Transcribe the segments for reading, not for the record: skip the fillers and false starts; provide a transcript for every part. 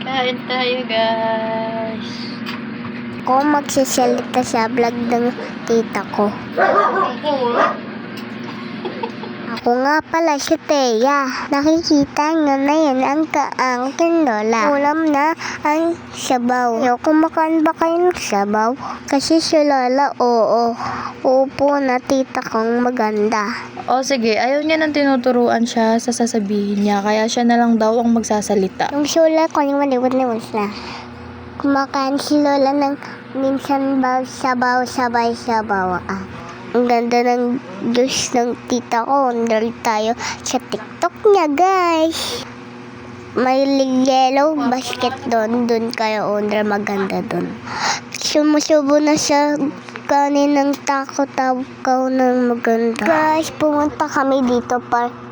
Kain tayo, guys. Ako magsasalita sa vlog ng tita ko. Ako nga pala si Thea. Nakikita nyo na yan ang kaangkin lola. Ulam na ang sabaw. Kumakain ba kayo ng sabaw? Kasi si lola, oo. Upo na tita kong maganda. O sige, ayaw niya nang tinuturuan siya sa sasabihin niya. Kaya siya na lang daw ang magsasalita. Yung sula ko yung maliwat-liwat na. Kumakain si lola ng minsan sabay-sabaw. Ang ganda ng juice ng tita ko. Under tayo sa TikTok niya, guys. May yellow basket doon. Doon kayo under, maganda doon. Sumusubo na sa kanin ng takaw ng maganda. Guys, pumunta kami dito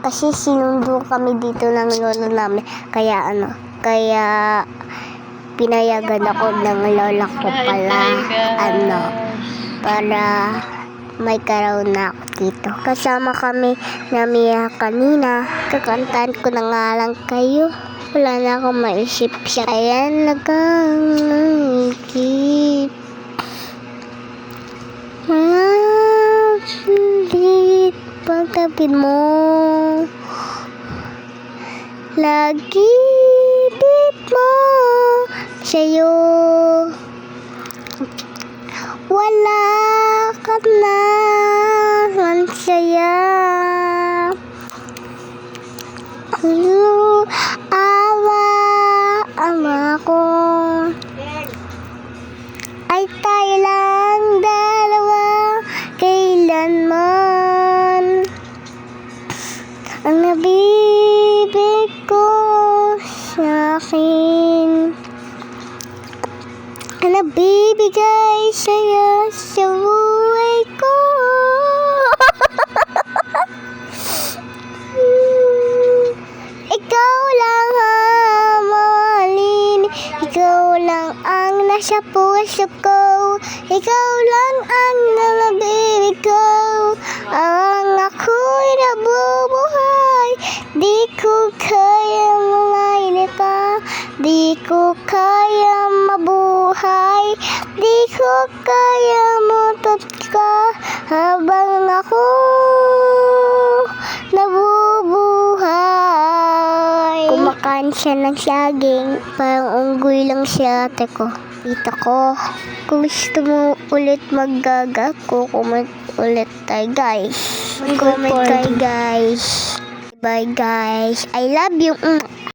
kasi sinundo kami dito ng lolo namin. Kaya pinayagan ako ng lola ko para may karaw na ako dito. Kasama kami na Mia kanina. Kakantaan ko na nga lang kayo. Wala na akong maisip siya. Ayan, nagkangikip. Sulit pagkapit mo. Lagi bit mo sa'yo. Wala ka na ang saya. Awa ko ay tayo lang dalawa kailanman. Ang nabibig ko sa akin, ang nabibigay sa'yo sa buhay ko. Ikaw lang ang mahalin, ikaw lang ang nasa puso ko, ikaw lang ang nabibig ko. Ang ako'y nabubuhay, di ko kaya mamalita, di ko kaya mabuhay, di ko kaya matot ka habang ako nabubuhay. Kumakain siya ng saging, parang unggoy lang si ate ko. Tita ko, kung gusto mo ulit maggaga, kukumat ulit tayo, guys. Comment kayo, guys. Bye, guys. I love you.